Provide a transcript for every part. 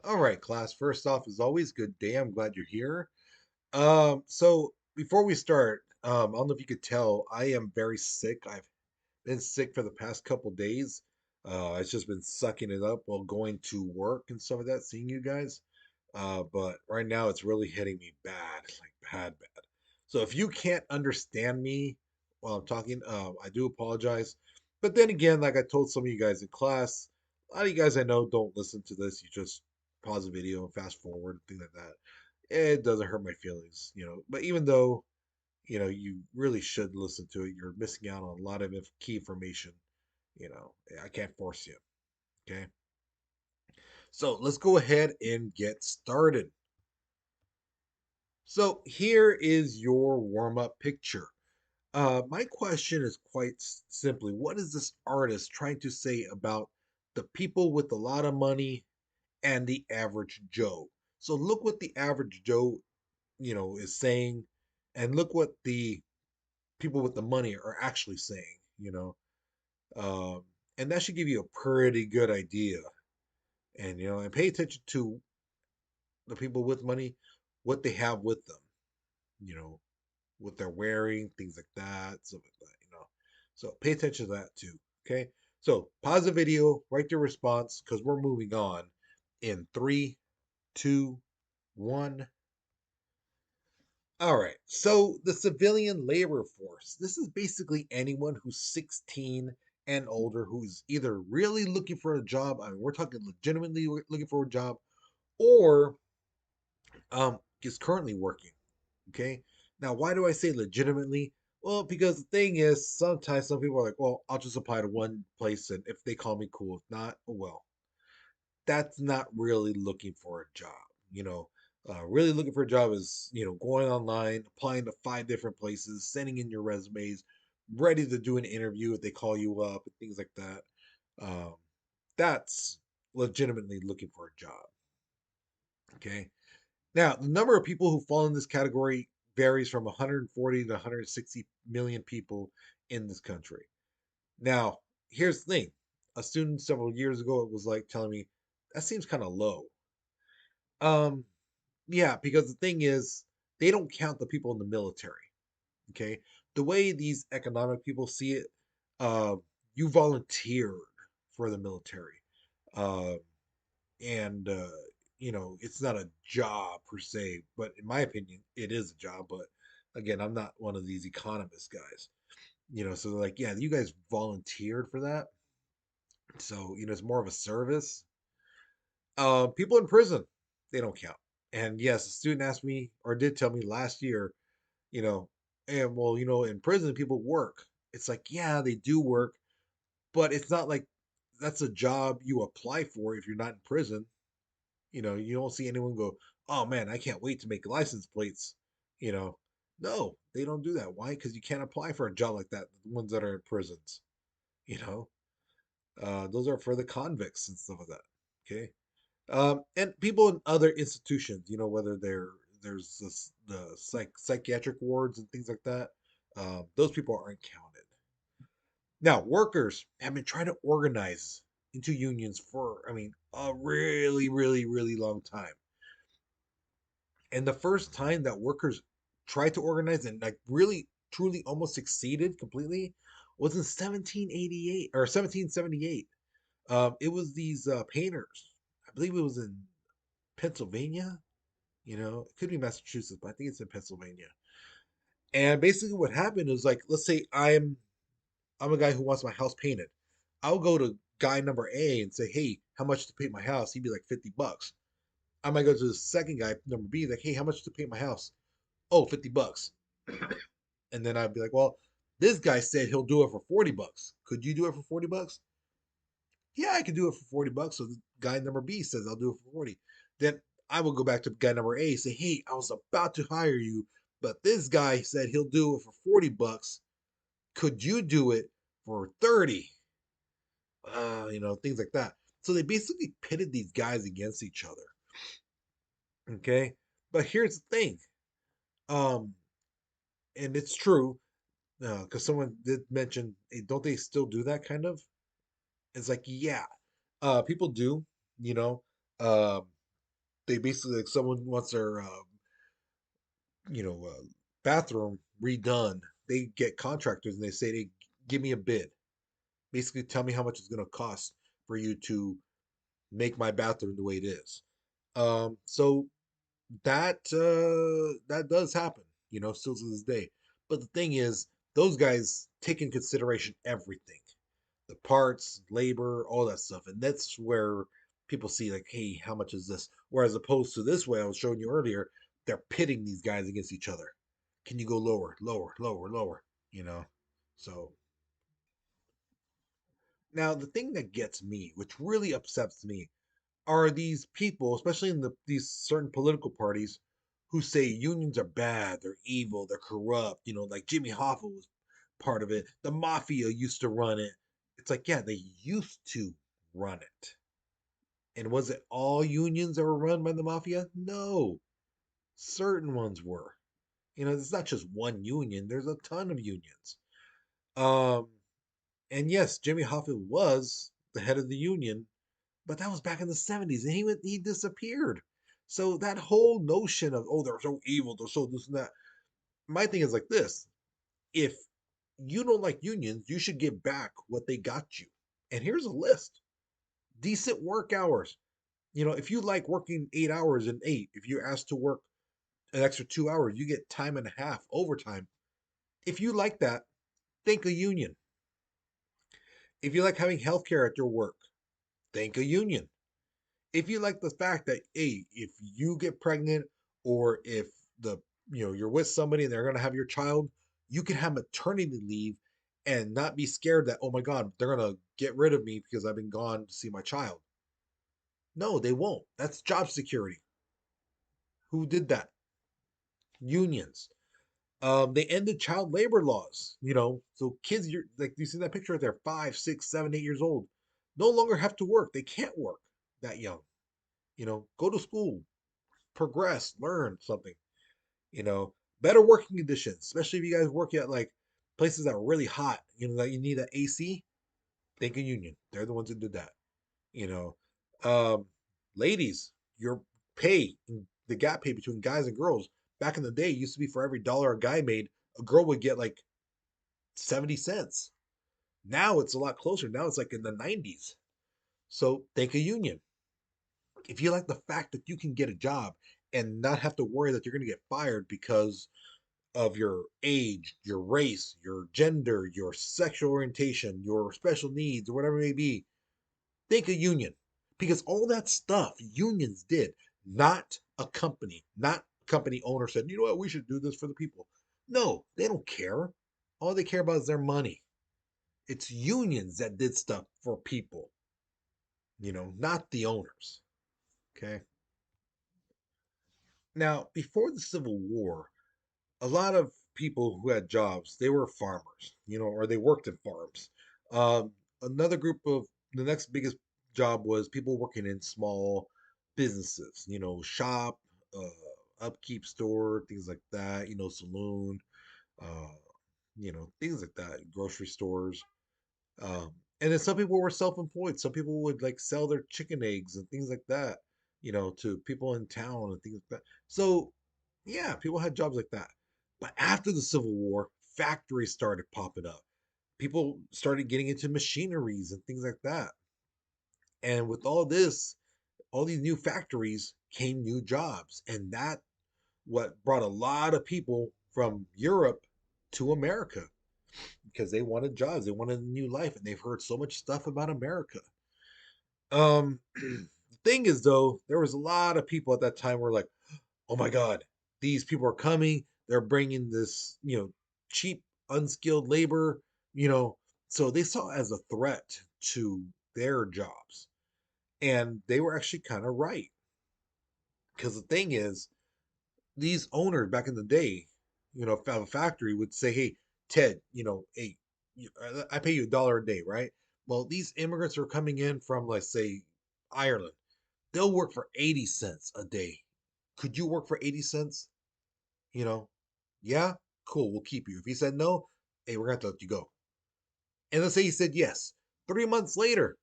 All right, class. First off, as always, good day. I'm glad you're here. So before we start, I don't know if you could tell, I am very sick. I've been sick for the past couple days. It's just been sucking it up while going to work and stuff like that, seeing you guys. But right now it's really hitting me bad, like bad, bad. So if you can't understand me while I'm talking, I do apologize. But then again, like I told some of you guys in class, a lot of you guys I know don't listen to this. You just pause the video and fast forward, things like that. It doesn't hurt my feelings. But even though, you really should listen to it, you're missing out on a lot of key information. I can't force you. Okay. So let's go ahead and get started. So here is your warm up picture. My question is quite simply, what is this artist trying to say about the people with a lot of money and the average Joe? So look what the average Joe, is saying, and look what the people with the money are actually saying. Um, and that should give you a pretty good idea. And pay attention to the people with money, what they have with them, you know, what they're wearing, things like that, stuff like that. So pay attention to that too. Okay. So pause the video, write your response because we're moving on in three, two, one. All right. So the civilian labor force, this is basically anyone who's 16 and older who's either really looking for a job. I mean, we're talking legitimately looking for a job, or is currently working. Okay. Now, why do I say legitimately? Well, because the thing is, sometimes some people are like, well, I'll just apply to one place, and if they call me, cool. If not, oh well. That's not really looking for a job. You know, really looking for a job is, going online, applying to 5 different places, sending in your resumes, ready to do an interview if they call you up, and things like that. Um, that's legitimately looking for a job. Okay. Now, the number of people who fall in this category varies from 140 to 160 million people in this country. Now, here's the thing. A student several years ago was like telling me that seems kind of low. Um, yeah, because the thing is, they don't count the people in the military. Okay, the way these economic people see it, uh, you volunteered for the military. Uh, and it's not a job per se, but in my opinion it is a job. But again, I'm not one of these economist guys. So they're like, yeah, you guys volunteered for that, so it's more of a service. People in prison, they don't count. And yes, a student asked me, or did tell me last year, you know and well, in prison people work. It's like, yeah, they do work, but it's not like that's a job you apply for if you're not in prison. You don't see anyone go, "Oh man, I can't wait to make license plates." You know, no, they don't do that. Why? Because you can't apply for a job like that. The ones that are in prisons, you know, those are for the convicts and stuff like that. Okay, and people in other institutions, whether there's the psychiatric wards and things like that. Those people aren't counted. Now, workers have been trying to organize into unions for, I mean, a really, really, really long time. And the first time that workers tried to organize and like really truly almost succeeded completely was in 1788 or 1778. It was these painters. I believe it was in Pennsylvania. It could be Massachusetts, but I think it's in Pennsylvania. And basically, what happened is, like, let's say I'm a guy who wants my house painted. I'll go to guy number A and say, "Hey, how much to paint my house?" He'd be like $50. I might go to the second guy, number B, like, "Hey, how much to paint my house?" Oh, $50. And then I'd be like, well, this guy said he'll do it for $40. Could you do it for $40? Yeah, I can do it for $40. So the guy number B says I'll do it for 40. Then I will go back to guy number A, say, hey, I was about to hire you, but this guy said he'll do it for $40. Could you do it for 30? Things like that. So they basically pitted these guys against each other. Okay. But here's the thing. Um, and it's true, because someone did mention, hey, don't they still do that kind of? It's like, yeah, people do, you know. Um, They basically like someone wants their you know bathroom redone. They get contractors and they say they give me a bid. Basically, tell me how much it's going to cost for you to make my bathroom the way it is. So that does happen, still to this day. But the thing is, those guys take in consideration everything, the parts, labor, all that stuff, and that's where people see like, hey, how much is this? Whereas opposed to this way I was showing you earlier, they're pitting these guys against each other. Can you go lower, lower, lower, lower? You know, so now the thing that gets me, which really upsets me, are these people, especially in these certain political parties, who say unions are bad, they're evil, they're corrupt. Like Jimmy Hoffa was part of it. The mafia used to run it. It's like, yeah, they used to run it. And was it all unions that were run by the mafia? No, certain ones were. It's not just one union. There's a ton of unions. Um, and yes, Jimmy Hoffa was the head of the union, but that was back in the 70s, and he disappeared. So that whole notion of, oh, they're so evil, they're so this and that. My thing is like this: if you don't like unions, you should give back what they got you. And here's a list: decent work hours. If you like working 8 hours and eight, if you're asked to work an extra 2 hours, you get time and a half overtime. If you like that, thank a union. If you like having health care at your work, thank a union. If you like the fact that, hey, if you get pregnant, or if the you're with somebody and they're going to have your child, you can have maternity leave and not be scared that, oh my god, they're going to get rid of me because I've been gone to see my child. No, they won't. That's job security. Who did that? Unions. They ended child labor laws. So kids, you're like, you see that picture right there, 5, 6, 7, 8 years old, no longer have to work. They can't work that young. Go to school, progress, learn something. you know, Better working conditions, especially if you guys work at like places that are really hot, that you need that AC. Think a union. They're the ones that did that. You know, um, Ladies, your pay, the gap pay between guys and girls back in the day used to be for every dollar a guy made, a girl would get like 70 cents. Now it's a lot closer. Now it's like in the 90s. So think a union. If you like the fact that you can get a job and not have to worry that you're going to get fired because of your age, your race, your gender, your sexual orientation, your special needs, or whatever it may be, think a union. Because all that stuff unions did, not a company, not company owner said, you know what, we should do this for the people. No, they don't care. All they care about is their money. It's unions that did stuff for people, not the owners. Okay. Now, before the Civil War, a lot of people who had jobs, they were farmers, or they worked in farms. Another group of the next biggest job was people working in small businesses, shop, upkeep store, things like that, saloon, uh, things like that, grocery stores. Um, and then some people were self-employed. Some people would like sell their chicken eggs and things like that, to people in town and things like that. So, yeah, people had jobs like that. But after the Civil War, factories started popping up. People started getting into machineries and things like that. And with all this, all these new factories came new jobs. And that what brought a lot of people from Europe to America because they wanted jobs, they wanted a new life, and they've heard so much stuff about America. The thing is, though, there was a lot of people at that time who were like, "Oh my God, these people are coming. They're bringing this, cheap, unskilled labor." You know, so they saw it as a threat to their jobs, and they were actually kind of right. Because the thing is, these owners back in the day, of a factory would say, "Hey, Ted, hey, I pay you $1 a day, right?" Well, these immigrants are coming in from, let's say, Ireland. They'll work for 80 cents a day. Could you work for 80 cents? You know, yeah, cool, we'll keep you. If he said no, hey, we're gonna have to let you go. And let's say he said yes. 3 months later,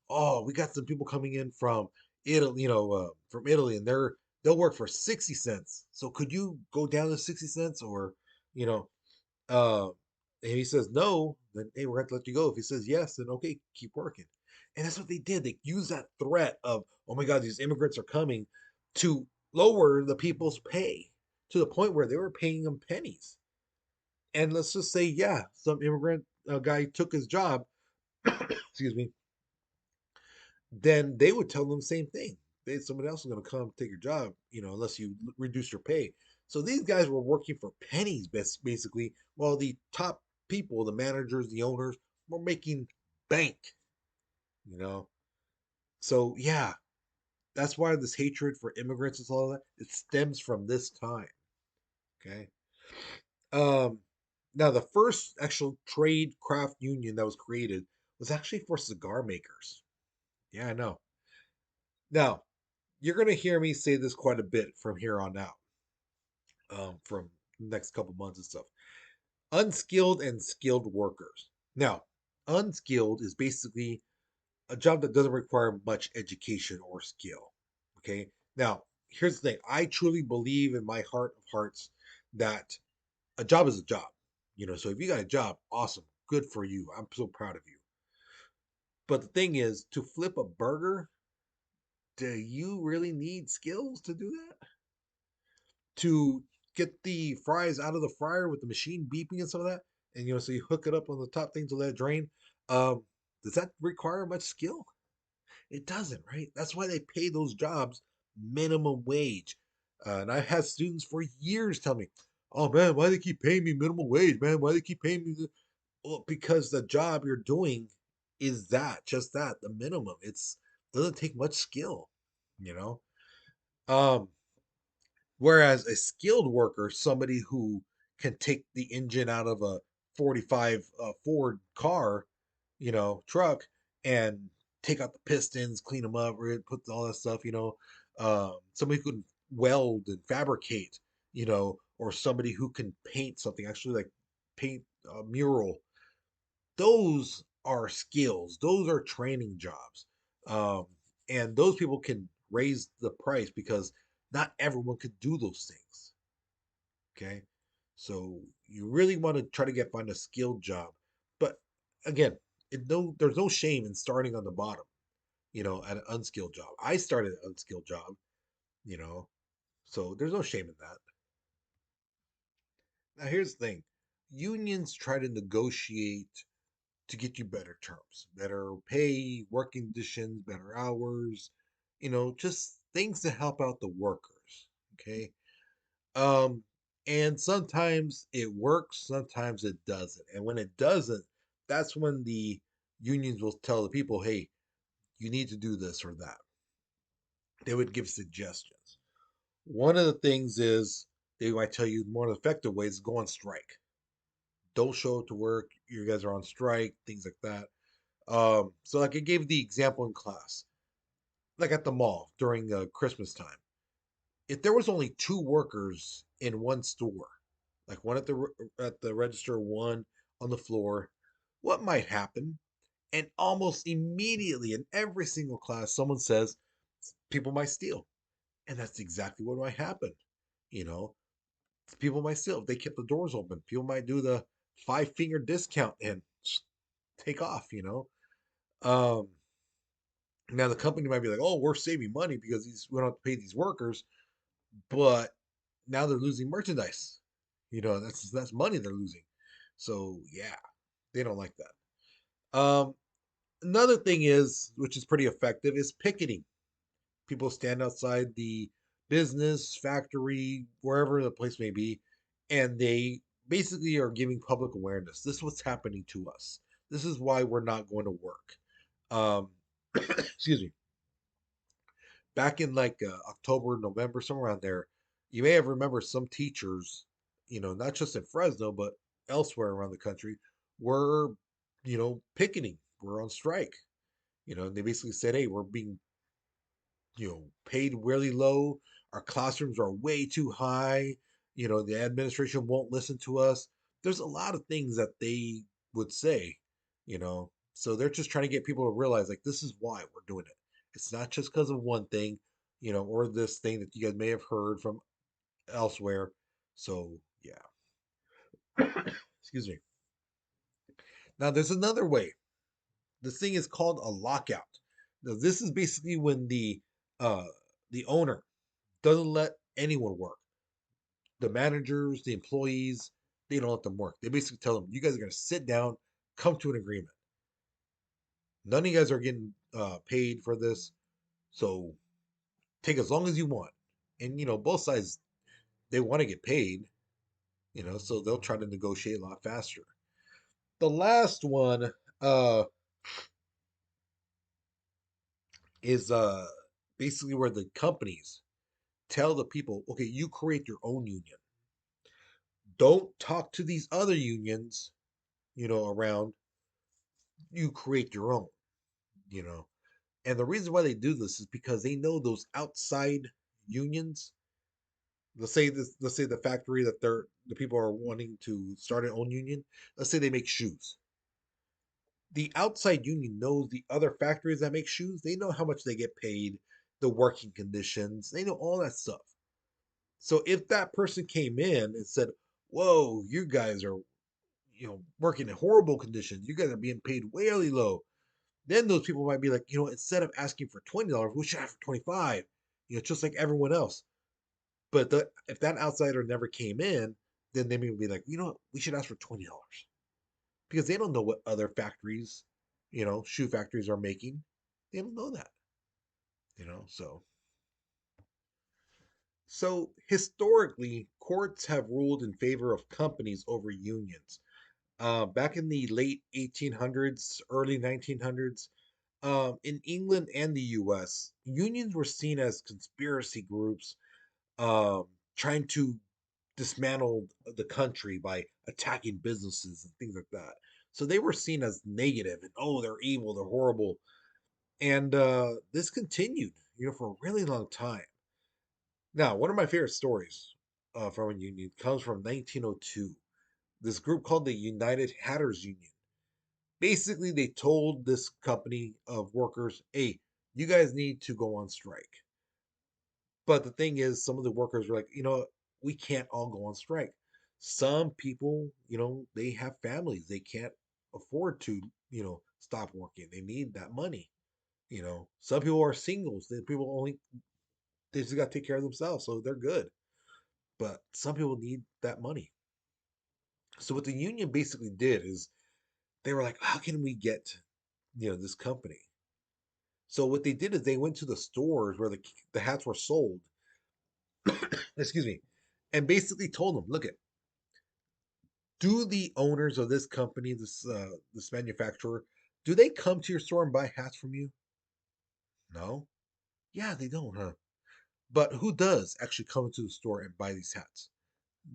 oh, we got some people coming in from Italy, from Italy, and they're they'll work for 60 cents. So could you go down to 60 cents? Or, you know, uh, and he says no, then hey, we're going to let you go. If he says yes, then okay, keep working. And that's what they did. They used that threat of, oh my God, these immigrants are coming, to lower the people's pay to the point where they were paying them pennies. And let's just say, yeah, some immigrant guy took his job, excuse me, then they would tell them the same thing. Somebody else is going to come take your job, unless you reduce your pay. So these guys were working for pennies, basically, while the top people, the managers, the owners, were making bank. You know, so yeah, that's why this hatred for immigrants and all that, it stems from this time. Okay. Um, Now the first actual trade craft union that was created was actually for cigar makers. Yeah, I know. Now, you're going to hear me say this quite a bit from here on out, from the next couple months and stuff. Unskilled and skilled workers. Now, unskilled is basically a job that doesn't require much education or skill. Okay. Now, here's the thing. I truly believe in my heart of hearts that a job is a job. So if you got a job, awesome. Good for you. I'm so proud of you. But the thing is, to flip a burger, do you really need skills to do that? To get the fries out of the fryer with the machine beeping and some of that, and so you hook it up on the top thing to let it drain. Um, does that require much skill? It doesn't, right? That's why they pay those jobs minimum wage. And I've had students for years tell me, "Oh man, why they keep paying me minimum wage, man? Why they keep paying me?" Well, because the job you're doing is just that, the minimum. It's doesn't take much skill, you know. Um, Whereas a skilled worker, somebody who can take the engine out of a 45 Ford car, truck, and take out the pistons, clean them up, put all that stuff, somebody who can weld and fabricate, or somebody who can paint something, actually like paint a mural. Those are skills, those are training jobs. Um, and those people can raise the price because not everyone could do those things. Okay. So you really want to try to find a skilled job. But again, there's no shame in starting on the bottom, at an unskilled job. I started an unskilled job, you know, so there's no shame in that. Now here's the thing. Unions try to negotiate to get you better terms, better pay, working conditions, better hours, just things to help out the workers. Okay. Um, and sometimes it works, sometimes it doesn't. And when it doesn't, that's when the unions will tell the people, hey, you need to do this or that. They would give suggestions. One of the things is they might tell you more effective ways go on strike. Don't show up to work. You guys are on strike, things like that. So like I gave the example in class, like at the mall during Christmas time. If there was only two workers in one store, like one at the register, one on the floor, what might happen? And almost immediately in every single class, someone says people might steal, and that's exactly what might happen. You know, People might steal if they kept the doors open. People might do the five-finger discount and take off. Um, Now the company might be like, "Oh, we're saving money because we don't have to pay these workers," but now they're losing merchandise. That's money they're losing. So yeah, they don't like that. Another thing is, which is pretty effective, is picketing. People stand outside the business, factory, wherever the place may be, and they basically are giving public awareness. This is what's happening to us. This is why we're not going to work. Um, excuse me. Back in like October, November, somewhere around there, you may have remembered some teachers, not just in Fresno, but elsewhere around the country, were, picketing, we're on strike. They basically said, hey, we're being, paid really low. Our classrooms are way too high. The administration won't listen to us. There's a lot of things that they would say, so they're just trying to get people to realize like this is why we're doing it. It's not just because of one thing. or this thing that you guys may have heard from elsewhere. So, yeah. Excuse me. Now, there's another way. This thing is called a lockout. Now, this is basically when uh, the owner doesn't let anyone work. The managers, the employees, they don't let them work. They basically tell them, you guys are going to sit down, come to an agreement. None of you guys are getting paid for this. So take as long as you want. And, both sides, they want to get paid, so they'll try to negotiate a lot faster. The last one uh, is basically where the companies tell the people, okay, you create your own union. Don't talk to these other unions, around. You create your own, you know. And the reason why they do this is because they know those outside unions. Let's say the factory that the people are wanting to start an own union. Let's say they make shoes. The outside union knows the other factories that make shoes. They know how much they get paid, the working conditions. They know all that stuff. So if that person came in and said, "Whoa, you guys are, working in horrible conditions. You guys are being paid way low," then those people might be like, instead of asking for $20, we should have for 25. Just like everyone else. But if that outsider never came in, then they may be like, what, we should ask for $20 because they don't know what other factories, shoe factories are making. They don't know that, so historically, courts have ruled in favor of companies over unions. Back in the late 1800s, early 1900s, in England and the US, unions were seen as conspiracy groups um, trying to dismantle the country by attacking businesses and things like that. So they were seen as negative and, oh, they're evil, they're horrible. And this continued, for a really long time. Now, one of my favorite stories from a union comes from 1902. This group called the United Hatters Union. Basically, they told this company of workers, hey, you guys need to go on strike. But the thing is, some of the workers were like, we can't all go on strike. Some people, they have families. They can't afford to, stop working. They need that money. Some people are singles. People only, they just got to take care of themselves. So they're good. But some people need that money. So what the union basically did is they were like, how can we get, this company? So what they did is they went to the stores where the hats were sold, excuse me, and basically told them, look, do the owners of this company, this manufacturer, do they come to your store and buy hats from you? No. Yeah, they don't, huh? But who does actually come into the store and buy these hats?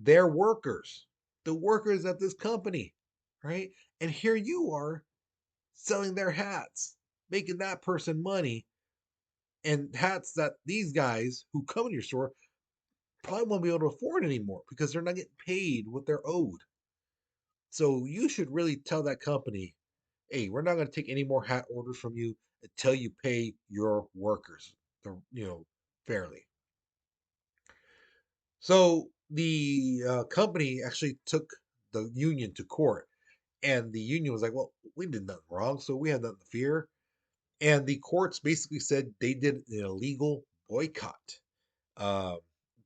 Their workers, the workers at this company, right? And here you are selling their hats, making that person money, and hats that these guys who come in your store probably won't be able to afford anymore because they're not getting paid what they're owed. So you should really tell that company, hey, we're not going to take any more hat orders from you until you pay your workers, fairly. So the company actually took the union to court, and the union was like, "Well, we did nothing wrong, so we had nothing to fear." And the courts basically said they did an illegal boycott, uh,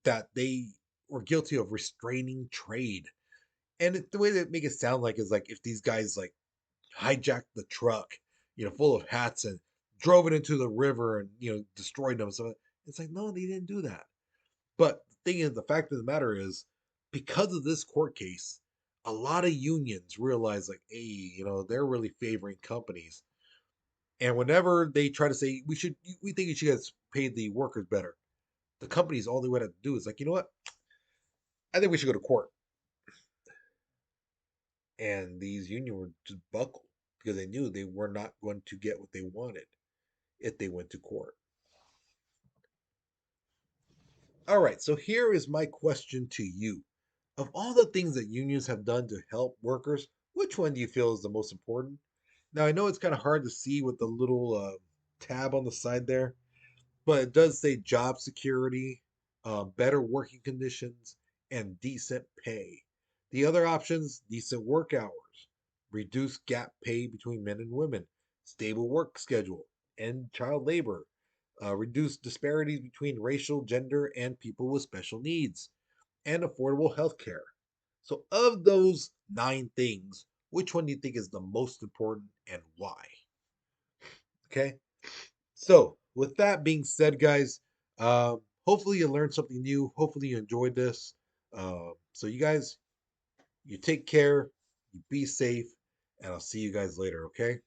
that they were guilty of restraining trade. And the way they make it sound like is like if these guys like hijacked the truck, full of hats and drove it into the river and destroyed them. So it's like, no, they didn't do that. But the thing is, the fact of the matter is, because of this court case, a lot of unions realize like, hey, they're really favoring companies. And whenever they try to say we think you should guys pay the workers better, the companies all they would have to do is like, you know what? I think we should go to court. And these unions were just buckled because they knew they were not going to get what they wanted if they went to court. All right, so here is my question to you. Of all the things that unions have done to help workers, which one do you feel is the most important? Now, I know it's kind of hard to see with the little tab on the side there, but it does say job security, better working conditions, and decent pay. The other options: decent work hours, reduced gap pay between men and women, stable work schedule, end child labor, reduce disparities between racial, gender, and people with special needs, and affordable health care. So, of those 9 things, which one do you think is the most important and why? Okay. So, with that being said, guys, hopefully you learned something new. Hopefully you enjoyed this. So, you guys, you take care, you be safe, and I'll see you guys later. Okay.